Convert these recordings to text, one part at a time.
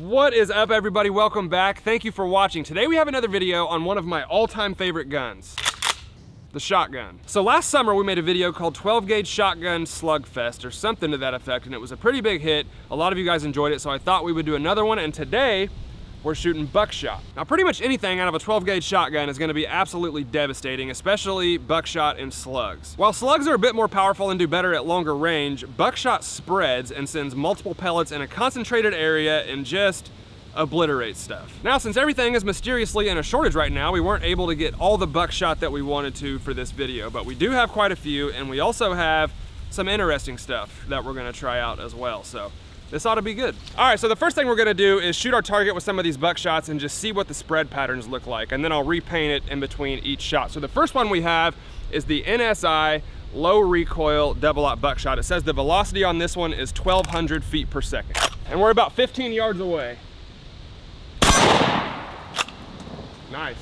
What is up, everybody? Welcome back. Thank you for watching. Today we have another video on one of my all-time favorite guns, the shotgun. So last summer we made a video called 12 gauge shotgun slugfest or something to that effect, and it was a pretty big hit. A lot of you guys enjoyed it, so I thought we would do another one, and today we're shooting buckshot. Now pretty much anything out of a 12 gauge shotgun is gonna be absolutely devastating, especially buckshot and slugs. While slugs are a bit more powerful and do better at longer range, buckshot spreads and sends multiple pellets in a concentrated area and just obliterates stuff. Now, since everything is mysteriously in a shortage right now, we weren't able to get all the buckshot that we wanted to for this video, but we do have quite a few, and we also have some interesting stuff that we're gonna try out as well. So this ought to be good. All right, so the first thing we're gonna do is shoot our target with some of these buckshots and just see what the spread patterns look like, and then I'll repaint it in between each shot. So the first one we have is the NSI low recoil double-aught buckshot. It says the velocity on this one is 1,200 feet per second. And we're about 15 yards away. Nice.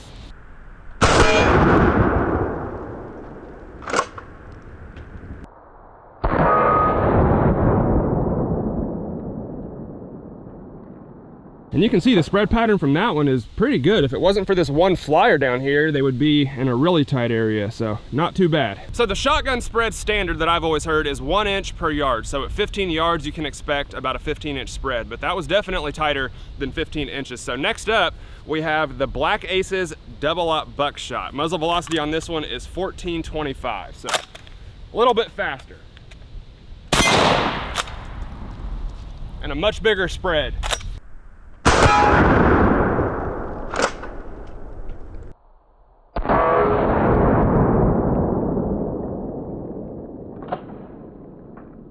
And you can see the spread pattern from that one is pretty good. If it wasn't for this one flyer down here, they would be in a really tight area, so not too bad. So the shotgun spread standard that I've always heard is 1 inch per yard. So at 15 yards, you can expect about a 15-inch spread, but that was definitely tighter than 15 inches. So next up, we have the Black Aces double-aught buckshot. Muzzle velocity on this one is 1425, so a little bit faster. And a much bigger spread.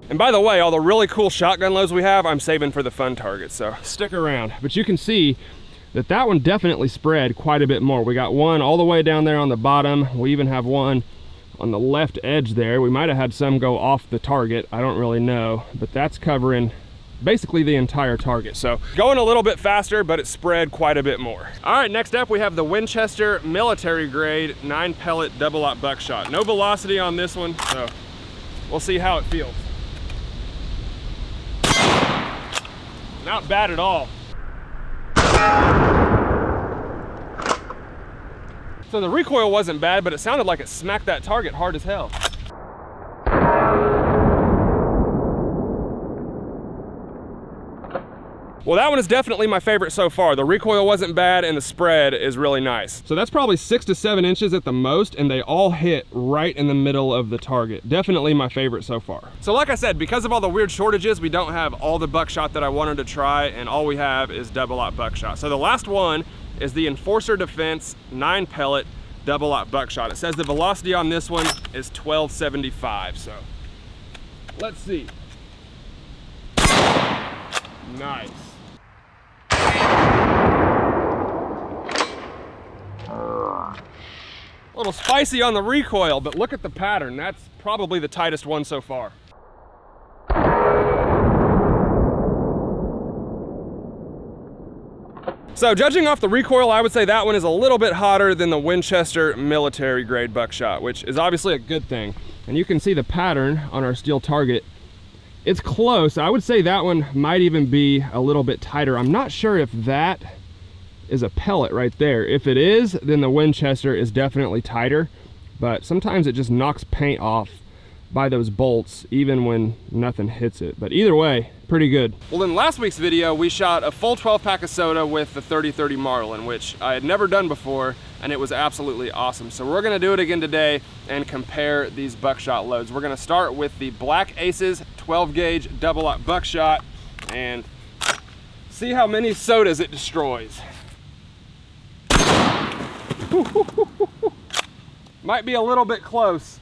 And by the way, all the really cool shotgun loads we have, I'm saving for the fun targets, so stick around. But you can see that that one definitely spread quite a bit more. We got one all the way down there on the bottom. We even have one on the left edge there. We might have had some go off the target, I don't really know, but that's covering basically the entire target. So going a little bit faster, but it spread quite a bit more. All right, next up we have the Winchester military grade 9 pellet double-aught buckshot. No velocity on this one, so we'll see how it feels. Not bad at all. So the recoil wasn't bad, but it sounded like it smacked that target hard as hell. Well, that one is definitely my favorite so far. The recoil wasn't bad and the spread is really nice. So that's probably 6 to 7 inches at the most, and they all hit right in the middle of the target. Definitely my favorite so far. So like I said, because of all the weird shortages, we don't have all the buckshot that I wanted to try, and all we have is double-aught buckshot. So the last one is the Enforcer Defense 9 pellet double-aught buckshot. It says the velocity on this one is 1275, so let's see. Nice. A little spicy on the recoil, but look at the pattern. That's probably the tightest one so far. So judging off the recoil, I would say that one is a little bit hotter than the Winchester military grade buckshot, which is obviously a good thing. And you can see the pattern on our steel target. It's close. I would say that one might even be a little bit tighter. I'm not sure if that is a pellet right there. If it is, then the Winchester is definitely tighter, but sometimes it just knocks paint off by those bolts even when nothing hits it. But either way, pretty good. Well, in last week's video, we shot a full 12 pack of soda with the 30-30 Marlin, which I had never done before, and it was absolutely awesome. So we're gonna do it again today and compare these buckshot loads. We're gonna start with the Black Aces 12 gauge double-aught buckshot and see how many sodas it destroys. Might be a little bit close.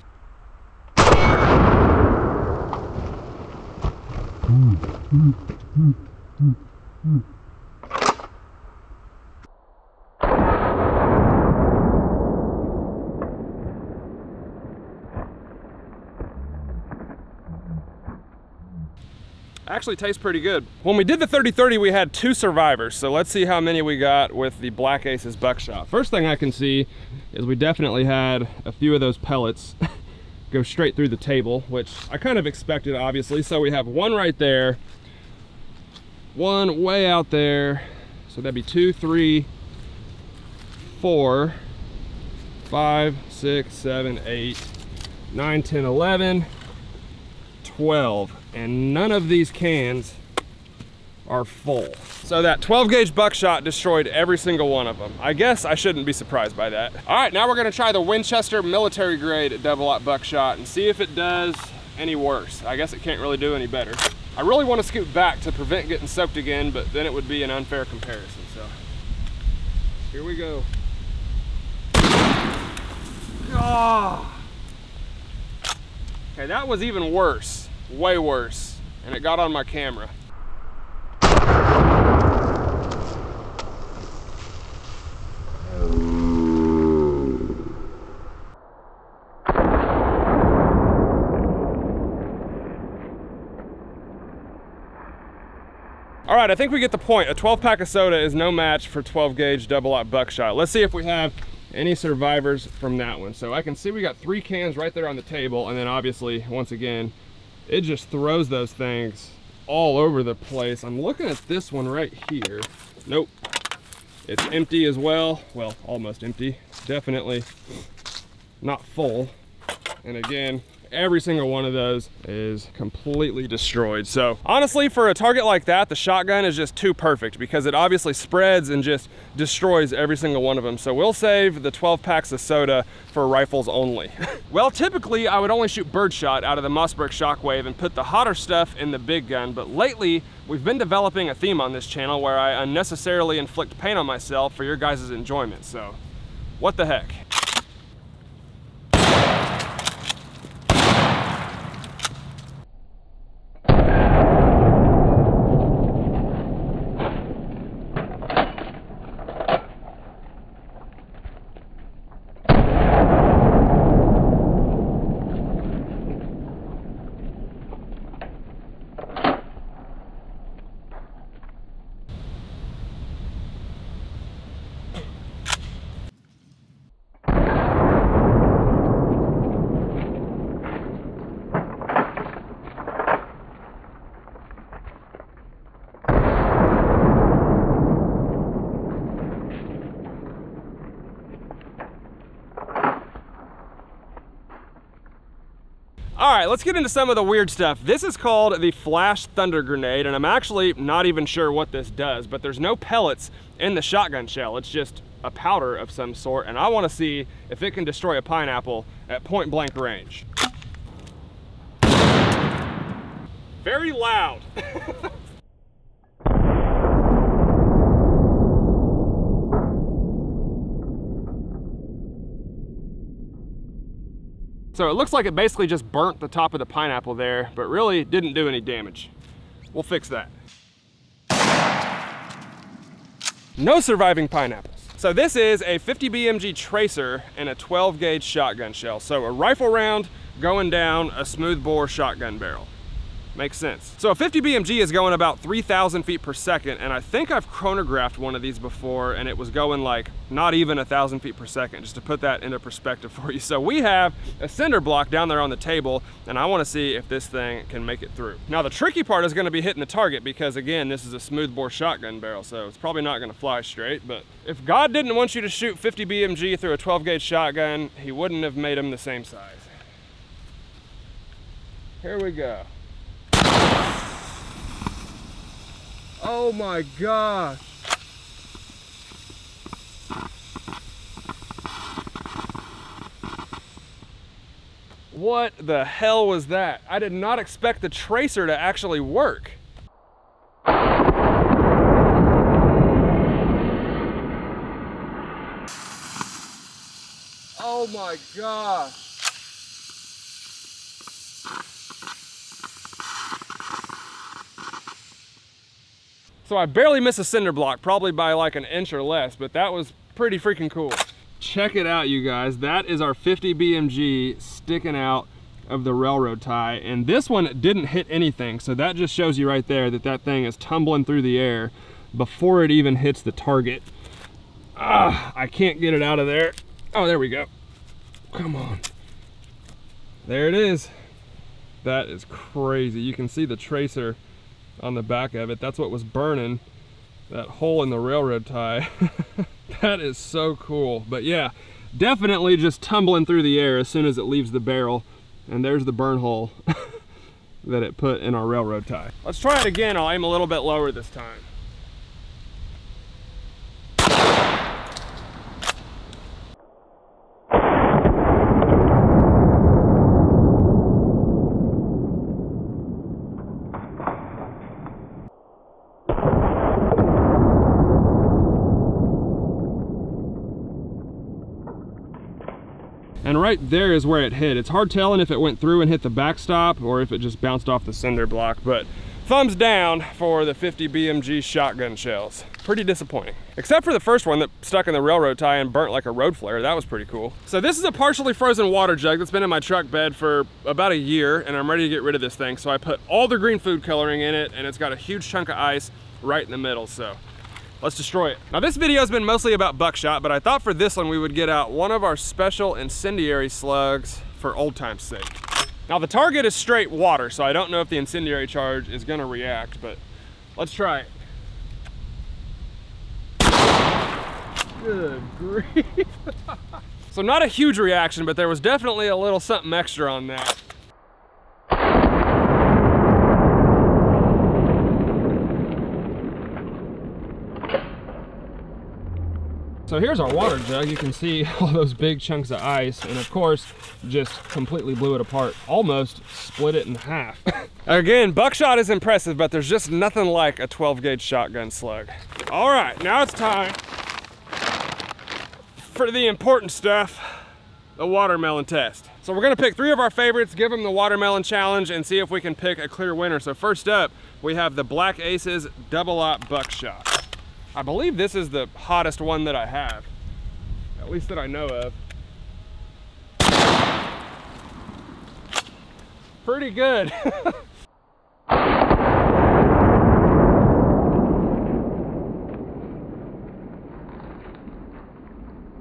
Actually tastes pretty good. When we did the 30-30, we had 2 survivors, so let's see how many we got with the Black Aces buckshot. First thing I can see is we definitely had a few of those pellets go straight through the table, which I kind of expected, obviously. So we have one right there, one way out there. So that'd be 2, 3, 4, 5, 6, 7, 8, 9, 10, 11, 12. And none of these cans are full. So that 12 gauge buckshot destroyed every single one of them. I guess I shouldn't be surprised by that. All right, now we're gonna try the Winchester military grade double-aught buckshot and see if it does any worse. I guess it can't really do any better. I really want to scoot back to prevent getting soaked again, but then it would be an unfair comparison, so. Here we go. Oh. Okay, that was even worse, way worse, and it got on my camera. All right, I think we get the point. A 12 pack of soda is no match for 12 gauge double-aught buckshot. Let's see if we have any survivors from that one. So I can see we got 3 cans right there on the table, and then obviously, once again, it just throws those things all over the place. I'm looking at this one right here. Nope, it's empty as well. Well, almost empty. Definitely not full. And again, every single one of those is completely destroyed. So honestly, for a target like that, the shotgun is just too perfect because it obviously spreads and just destroys every single one of them. So we'll save the 12 packs of soda for rifles only. Well, typically I would only shoot birdshot out of the Mossberg Shockwave and put the hotter stuff in the big gun, but lately we've been developing a theme on this channel where I unnecessarily inflict pain on myself for your guys' enjoyment. So what the heck? All right, let's get into some of the weird stuff. This is called the Flash Thunder Grenade, and I'm actually not even sure what this does, but there's no pellets in the shotgun shell. It's just a powder of some sort, and I want to see if it can destroy a pineapple at point blank range. Very loud. So it looks like it basically just burnt the top of the pineapple there, but really didn't do any damage. We'll fix that. No surviving pineapples. So this is a 50 Bmg Tracer in a 12 gauge shotgun shell. So a rifle round going down a smoothbore shotgun barrel. Makes sense. So a 50 BMG is going about 3,000 feet per second, and I think I've chronographed one of these before, and it was going like not even 1,000 feet per second, just to put that into perspective for you. So we have a cinder block down there on the table, and I want to see if this thing can make it through. Now the tricky part is going to be hitting the target, because again, this is a smoothbore shotgun barrel, so it's probably not going to fly straight. But if God didn't want you to shoot 50 BMG through a 12 gauge shotgun, he wouldn't have made them the same size. Here we go. Oh my gosh. What the hell was that? I did not expect the tracer to actually work. Oh my gosh. So I barely missed a cinder block, probably by like an inch or less, but that was pretty freaking cool. Check it out, you guys. That is our 50 BMG sticking out of the railroad tie, and this one didn't hit anything, so that just shows you right there that that thing is tumbling through the air before it even hits the target. I can't get it out of there. Oh, there we go. Come on. There it is. That is crazy. You can see the tracer on the back of it. That's what was burning that hole in the railroad tie. That is so cool. But yeah, definitely just tumbling through the air as soon as it leaves the barrel. And there's the burn hole that it put in our railroad tie. Let's try it again. I'll aim a little bit lower this time. And right there is where it hit. It's hard telling if it went through and hit the backstop or if it just bounced off the cinder block, but thumbs down for the 50 BMG shotgun shells. Pretty disappointing. Except for the first one that stuck in the railroad tie and burnt like a road flare. That was pretty cool. So this is a partially frozen water jug that's been in my truck bed for about a year, and I'm ready to get rid of this thing. So I put all the green food coloring in it, and it's got a huge chunk of ice right in the middle. So let's destroy it. Now this video has been mostly about buckshot, but I thought for this one we would get out one of our special incendiary slugs for old time's sake. Now the target is straight water, so I don't know if the incendiary charge is gonna react, but let's try it. Good grief. So not a huge reaction, but there was definitely a little something extra on that. So here's our water jug. You can see all those big chunks of ice, and of course, just completely blew it apart. Almost split it in half. Again, buckshot is impressive, but there's just nothing like a 12 gauge shotgun slug. All right, now it's time for the important stuff, the watermelon test. So we're gonna pick 3 of our favorites, give them the watermelon challenge, and see if we can pick a clear winner. So first up, we have the Black Aces double-aught buckshot. I believe this is the hottest one that I have, at least that I know of. Pretty good.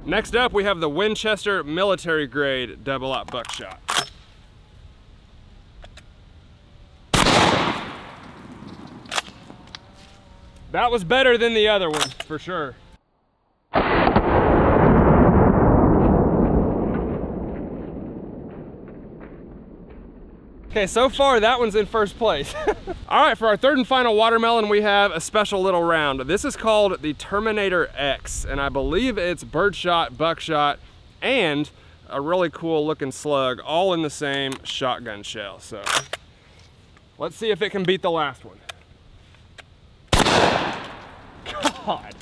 Next up, we have the Winchester military grade double-aught buckshot. That was better than the other one, for sure. Okay, so far that one's in first place. All right, for our third and final watermelon, we have a special little round. This is called the Terminator X, and I believe it's birdshot, buckshot, and a really cool looking slug, all in the same shotgun shell. So let's see if it can beat the last one. God.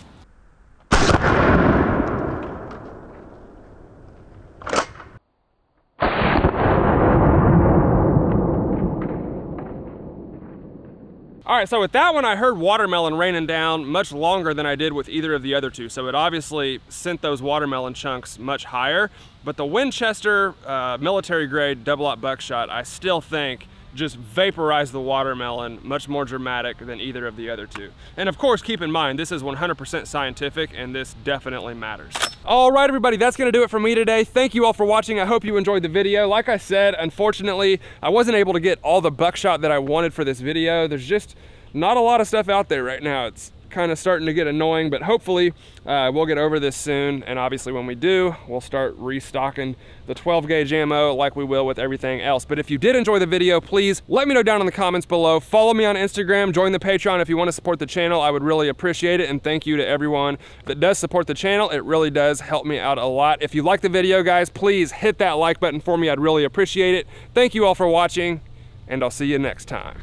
All right, so with that one, I heard watermelon raining down much longer than I did with either of the other two. So it obviously sent those watermelon chunks much higher. But the Winchester military grade double-aught buckshot, I still think just vaporized the watermelon, much more dramatic than either of the other two. And of course, keep in mind, this is 100% scientific, and this definitely matters. All right, everybody, that's gonna do it for me today. Thank you all for watching. I hope you enjoyed the video. Like I said, unfortunately, I wasn't able to get all the buckshot that I wanted for this video. There's just not a lot of stuff out there right now. It's kind of starting to get annoying, but hopefully we'll get over this soon. And obviously when we do, we'll start restocking the 12 gauge ammo like we will with everything else. But if you did enjoy the video, please let me know down in the comments below. Follow me on Instagram, join the Patreon if you want to support the channel. I would really appreciate it. And thank you to everyone that does support the channel. It really does help me out a lot. If you like the video, guys, please hit that like button for me. I'd really appreciate it. Thank you all for watching, and I'll see you next time.